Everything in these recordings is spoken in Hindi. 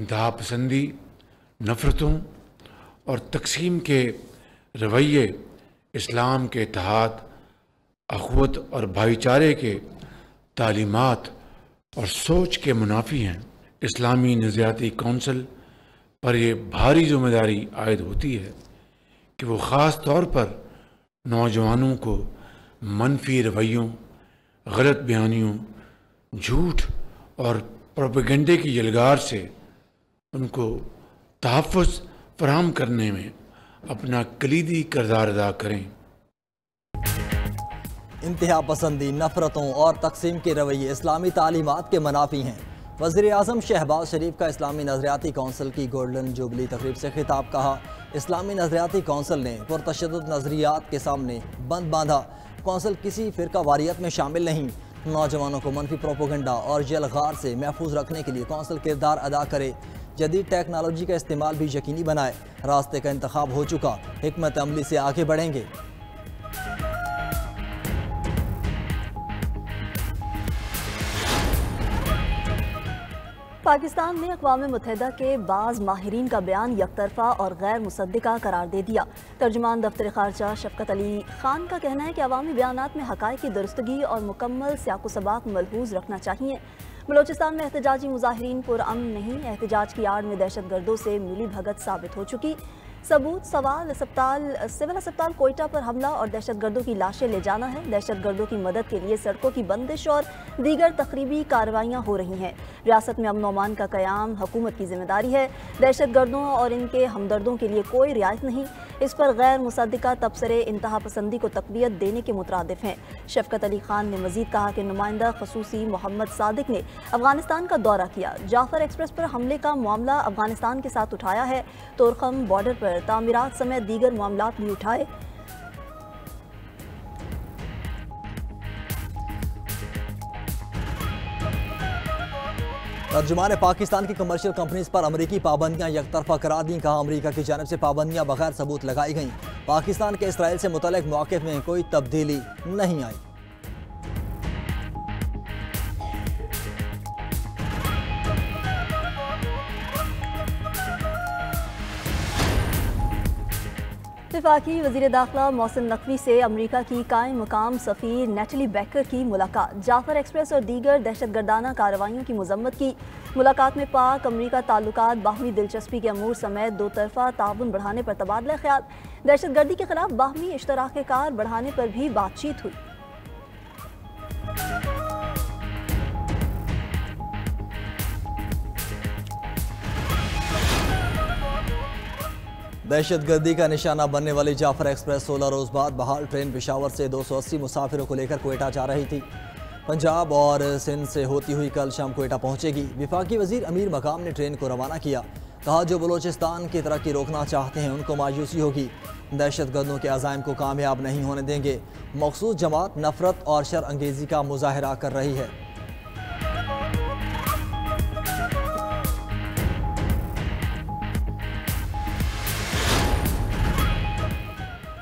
इंतहापसंदी, नफ़रतों और तकसीम के रवैये इस्लाम के इत्तेहाद, अख़ुवत और भाईचारे के तालीमात और सोच के मुनाफी हैं। इस्लामी नज़रियाती कौंसल पर यह भारी ज़िम्मेदारी आयद होती है कि वो ख़ास तौर पर नौजवानों को मनफी रवैयों, गलत बयानियों, झूठ और प्रोपेगेंडे की यलगार से उनको तहफ़्फ़ुज़ फराहम करने में अपना कलीदी किरदार अदा करें। इंतहा पसंदी, नफ़रतों और तकसीम के रवैये इस्लामी तालीमात के मनाफी हैं। वज़ीर आज़म शहबाज शरीफ का इस्लामी नज़रियाती कौंसिल की गोल्डन जुबली तकरीब से खिताब। कहा, इस्लामी नज़रियाती कौंसिल ने पुरतशद्दुद नज़रियात के सामने बंद बांधा। कौंसिल किसी फ़िरका वारियत में शामिल नहीं। नौजवानों को मनफी प्रोपोगंडा और जलगार से महफूज रखने के लिए कौंसिल किरदार अदा करे। जदीद टेक्नोलॉजी का इस्तेमाल भी यकीनी बनाए। रास्ते का इंतखाब हो चुका, हिकमत अमली से आगे बढ़ेंगे। पाकिस्तान ने अक़वाम मुत्तहिदा के बाज़ माहिरीन का बयान यकतरफ़ा और गैर मुसद्दिक़ा करार दे दिया। तर्जुमान दफ्तर ख़ारजा शफ़क़त अली ख़ान का कहना है कि अवामी बयानात में हक़ाइक़ की दुरुस्तगी और मुकम्मल सियाक़ो सबाक़ मलहूज़ रखना चाहिए। बलोचिस्तान में एहतजाजी मुज़ाहिरीन पुरअमन नहीं, एहतजाज की आड़ में दहशत गर्दों से मिली भगत साबित हो चुकी। सबूत सिविल अस्पताल कोयटा पर हमला और दहशत गर्दों की लाशें ले जाना है। दहशत गर्दों की मदद के लिए सड़कों की बंदिश और दीगर तकरीबी कार्रवाइयाँ हो रही हैं। रियासत में अमन अमान का क़याम हुकूमत की जिम्मेदारी है। दहशत गर्दों और इनके हमदर्दों के लिए कोई रियायत नहीं। इस पर गैर मुसद्दिक़ा तबसरे इंतहा पसंदी को तक़वियत देने के मुतरादिफ हैं। शफ़क़त अली ख़ान ने मज़ीद कहा कि नुमाइंदा ख़ुसूसी मोहम्मद सादिक ने अफ़गानिस्तान का दौरा किया। जाफ़र एक्सप्रेस पर हमले का मामला अफ़गानिस्तान के साथ उठाया है। तोरखम बॉर्डर पर तामीरात समेत दीगर मामलात भी उठाए। तर्जुमान पाकिस्तान की कमर्शियल कंपनीज पर अमरीकी पाबंदियां यकतरफा करार दी। कहा, अमरीका की जानिब से पाबंदियां बगैर सबूत लगाई गईं। पाकिस्तान के इसराइल से मुतल्लिक़ मौक़िफ़ में कोई तब्दीली नहीं आई। वफाकी वज़ीर दाखिला मोहसिन नकवी से अमरीका की कायम मुकाम सफ़ीर नेटली बैकर की मुलाकात। जाफ़र एक्सप्रेस और दीगर दहशतगर्दाना कार्रवाइयों की मज़म्मत की। मुलाकात में पाक अमरीका ताल्लुकात, बाहमी दिलचस्पी के अमूर समेत दो तरफ़ा ताउन बढ़ाने पर तबादला ख्याल। दहशतगर्दी के खिलाफ बाहमी इश्तराक कार बढ़ाने पर भी बातचीत हुई। दहशतगर्दी का निशाना बनने वाली जाफ़र एक्सप्रेस 16 रोज़ बाद बहाल ट्रेन पेशावर से 280 मुसाफिरों को लेकर कोयटा जा रही थी। पंजाब और सिंध से होती हुई कल शाम कोयटा पहुंचेगी। वफाकी वज़ीर अमीर मकाम ने ट्रेन को रवाना किया। कहा, जो बलोचिस्तान की तरक्की रोकना चाहते हैं उनको मायूसी होगी। दहशतगर्दों के अज़ाइम को कामयाब नहीं होने देंगे। मखसूस जमात नफरत और शर अंगेज़ी का मुजाहरा कर रही है।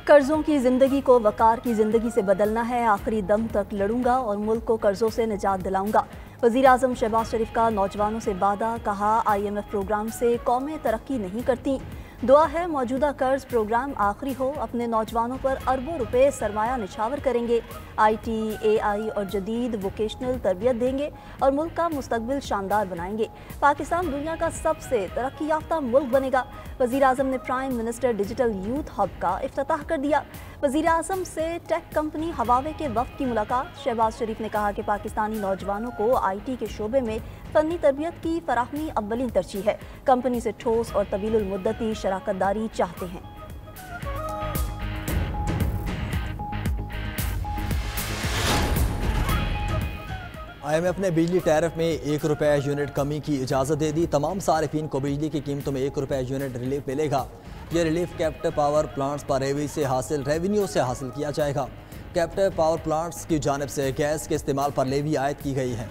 कर्जों की ज़िंदगी को वकार की ज़िंदगी से बदलना है। आखिरी दम तक लड़ूंगा और मुल्क को कर्जों से निजात दिलाऊंगा। वज़ीर आज़म शहबाज शरीफ का नौजवानों से वादा। कहा, IMF प्रोग्राम से कौमें तरक्की नहीं करती। दुआ है मौजूदा कर्ज प्रोग्राम आखिरी हो। अपने नौजवानों पर अरबों रुपए सरमाया निछावर करेंगे। IT, AI और जदीद वोकेशनल तरबियत देंगे और मुल्क का मुस्तकबिल शानदार बनाएंगे। पाकिस्तान दुनिया का सबसे तरक्की याफ्ता मुल्क बनेगा। वज़ीर आज़म ने prime minister digital youth hub का इफ्तिताह कर दिया। वज़ीर आज़म से टेक कंपनी हवावे के वफ़द की मुलाकात। शहबाज शरीफ ने कहा कि पाकिस्तानी नौजवानों को IT के शोबे में फ़नी तरबियत की फराहमी अव्वलीन तरजीह है। कंपनी से ठोस और तवीलुल मुद्दती शराकत दारी चाहते हैं। IMF ने बिजली टैरिफ में ₹1 यूनिट कमी की इजाज़त दे दी। तमाम सारिफिन को बिजली की कीमतों में ₹1 यूनिट रिलीफ मिलेगा। ये रिलीफ कैप्टिव पावर प्लांट्स पर रेवेन्यू से हासिल किया जाएगा। कैप्टिव पावर प्लांट्स की जानिब से गैस के इस्तेमाल पर लेवी आयद की गई है।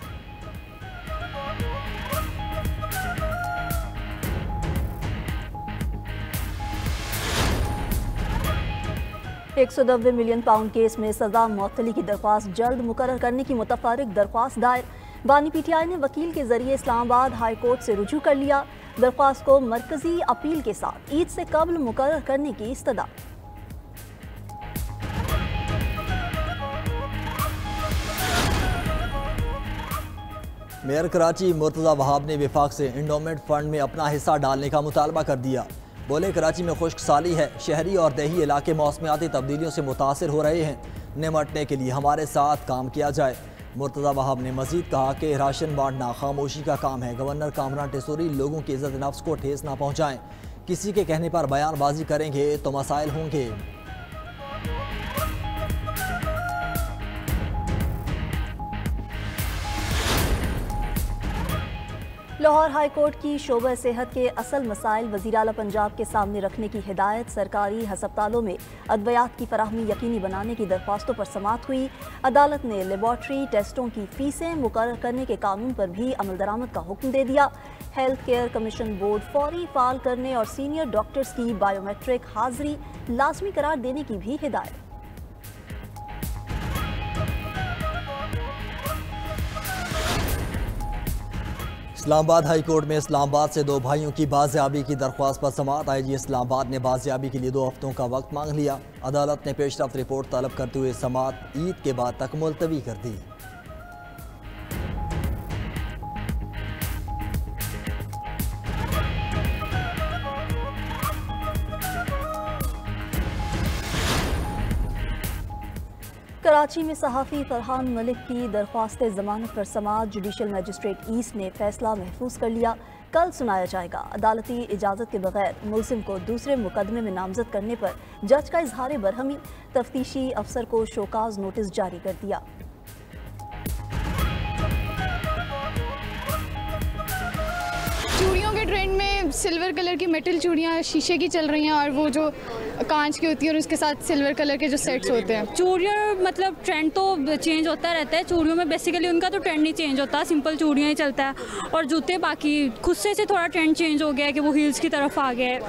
190 मिलियन पाउंड केस में सजा मुअत्तली की दरख्वास्त जल्द मुकर्रर करने की मुतफर्रिक दरख्वास्त दायर। बानी PTI ने वकील के जरिए इस्लामाबाद हाई कोर्ट से रुजू कर लिया। दरख्वास्त को मरकजी अपील के साथ ईद से कबल मुकर्रर करने की इस्तदा। मेयर कराची मुर्तज़ा वहाब ने विफाक से इंडोमेंट फंड में अपना हिस्सा डालने का मुतालबा कर दिया। बोले कराची में खुश्क साली है, शहरी और देही इलाके मौसमियाती तब्दीलियों से मुतासर हो रहे हैं, निमटने के लिए हमारे साथ काम किया जाए। मुर्तज़ा वहाब ने मजीद कहा कि राशन बांटना खामोशी का काम है। गवर्नर कामरान टेसूरी लोगों की इज्जत नफ्स को ठेस ना पहुँचाएँ, किसी के कहने पर बयानबाजी करेंगे तो मसाइल होंगे। लाहौर हाई कोर्ट की शोबा सेहत के असल मसाइल वज़ीर आला पंजाब के सामने रखने की हिदायत। सरकारी हस्पतालों में अद्वियात की फराहमी यकीनी बनाने की दरख्वास्तों पर समाअत हुई। अदालत ने लेबॉर्ट्री टेस्टों की फीसें मुकर्रर करने के कानून पर भी अमल दरामद का हुक्म दे दिया। हेल्थ केयर कमीशन बोर्ड फौरी फाल करने और सीनियर डॉक्टर्स की बायोमेट्रिक हाजिरी लाजमी करार देने की भी हिदायत। इस्लामाबाद हाई कोर्ट में इस्लामाबाद से दो भाइयों की बाजियाबी की दरख्वास्त पर समाअत। आईजी इस्लामाबाद ने बाजियाबी के लिए 2 हफ्तों का वक्त मांग लिया। अदालत ने पेशरफ्त रिपोर्ट तलब करते हुए समाअत ईद के बाद तक मुलतवी कर दी। कराची में सहाफ़ी फरहान मलिक की दरख्वास्त जमानत पर समाअत जुडिशल मजिस्ट्रेट ईस्ट ने फैसला महफूज कर लिया। कल सुनाया जाएगा। अदालती इजाज़त के बगैर मुलजिम को दूसरे मुकदमे में नामजद करने पर जज का इजहार बरहमी। तफ्तीशी अफसर को शोकाज नोटिस जारी कर दिया। चूड़ियों के ट्रेंड में सिल्वर कलर की मेटल चूड़ियाँ शीशे की चल रही हैं और वो जो कांच की होती है और उसके साथ सिल्वर कलर के जो सेट्स होते हैं। चूड़ियाँ मतलब ट्रेंड तो चेंज होता रहता है। चूड़ियों में बेसिकली उनका तो ट्रेंड नहीं चेंज होता, सिंपल चूड़ियाँ ही चलता है। और जूते बाकी खुद से थोड़ा ट्रेंड चेंज हो गया है कि वो हील्स की तरफ आ गया है।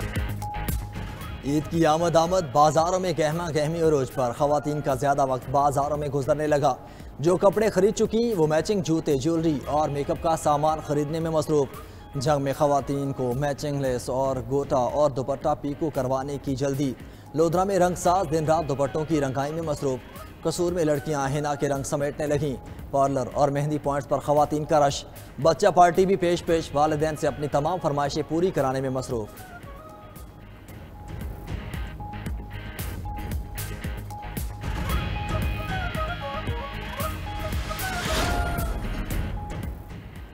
ईद की आमद बाजारों में गहमा गहमी अरोज पर खवातीन का ज्यादा वक्त बाजारों में गुजरने लगा। जो कपड़े खरीद चुकी वो मैचिंग जूते, ज्वेलरी और मेकअप का सामान खरीदने में मसरूफ। जंग में खवातीन को मैचिंग लेस और गोटा और दुपट्टा पीको करवाने की जल्दी। लोधरा में रंगसाज दिन रात दुपट्टों की रंगाई में मसरूफ। कसूर में लड़कियां हिना के रंग समेटने लगीं। पार्लर और मेहंदी पॉइंट्स पर खवातीन का रश। बच्चा पार्टी भी पेश वालिदैन से अपनी तमाम फरमाइशें पूरी कराने में मसरूफ।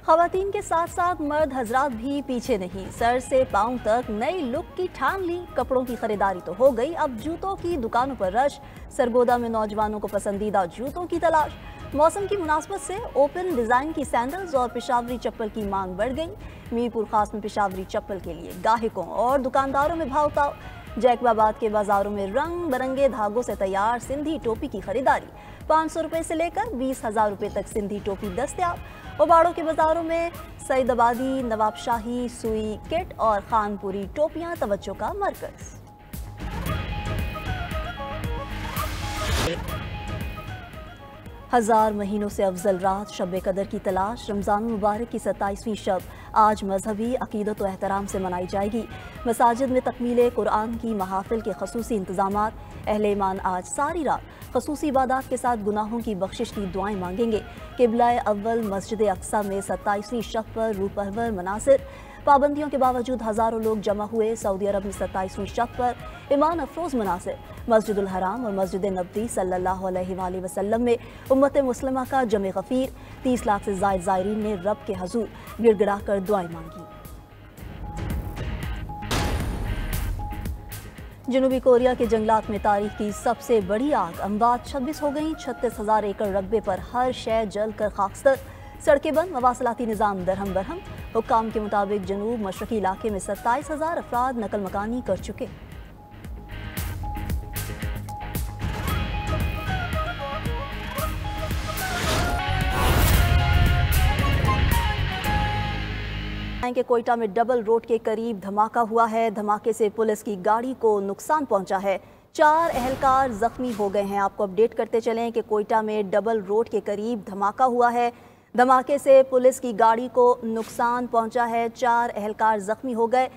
खवातीन के साथ साथ मर्द हजरात भी पीछे नहीं। सर से पांव तक नई लुक की ठान ली। कपड़ों की खरीदारी तो हो गई, अब जूतों की दुकानों पर रश। सरगोदा में नौजवानों को पसंदीदा जूतों की तलाश। मौसम की मुनासबत से ओपन डिजाइन की सैंडल्स और पेशावरी चप्पल की मांग बढ़ गई। मीरपुर खास में पेशावरी चप्पल के लिए गाहकों और दुकानदारों में भाव ताव। जैकबाबाद के बाजारों में रंग बिरंगे धागों से तैयार सिंधी टोपी की खरीदारी। 500 रुपए से लेकर 20,000 रुपए तक सिंधी टोपी दस्तयाब। उबाड़ों के बाजारों में सईदाबादी, नवाबशाही, सुई किट और खानपुरी टोपियां तवज्जो का मरकज। हजार महीनों से अफजल रात शब कदर की तलाश। रमज़ान मुबारक की 27वीं शब आज मजहबी अकीदत व एहतराम से मनाई जाएगी। मसाजिद में तकमील कुरान की महाफिल के खसूसी इंतजामात। अहले ईमान आज सारी रात खसूसी इबादत के साथ गुनाहों की बख्शिश की दुआएं मांगेंगे। किबला अव्वल मस्जिद अक्सा में 27वीं शब पर रूपहवर मनासिर। पाबंदियों के बावजूद हज़ारों लोग जमा हुए। सऊदी अरब में 27वीं शब पर ईमान अफरोज़ मनासिर। मस्जिदुल हराम और मस्जिद नबवी सल्लल्लाहु अलैहि वसल्लम में उम्मत मुस्लिमा का जमे गफीर। 30 लाख से ज़ायद ज़ायरीन ने रब के हजूर गिड़गिड़ा कर दुआएं मांगी। जनूबी कोरिया के जंगलात में तारीख की सबसे बड़ी आग। अमवात 26 हो गई। 36,000 एकड़ रकबे पर हर शय जल कर खाकस्तर। सड़कें बंद, मवासलाती निज़ाम दरहम बरहम। हुक्काम के मुताबिक जनूब मशरकी इलाके में 27,000 अफराद नकल मकानी कर चुके। के कोयटा में डबल रोड के करीब धमाका हुआ है। धमाके से पुलिस की गाड़ी को नुकसान पहुंचा है। 4 एहलकार जख्मी हो गए हैं। आपको अपडेट करते चलें कि कोयटा में डबल रोड के करीब धमाका हुआ है। धमाके से पुलिस की गाड़ी को नुकसान पहुंचा है, 4 एहलकार जख्मी हो गए।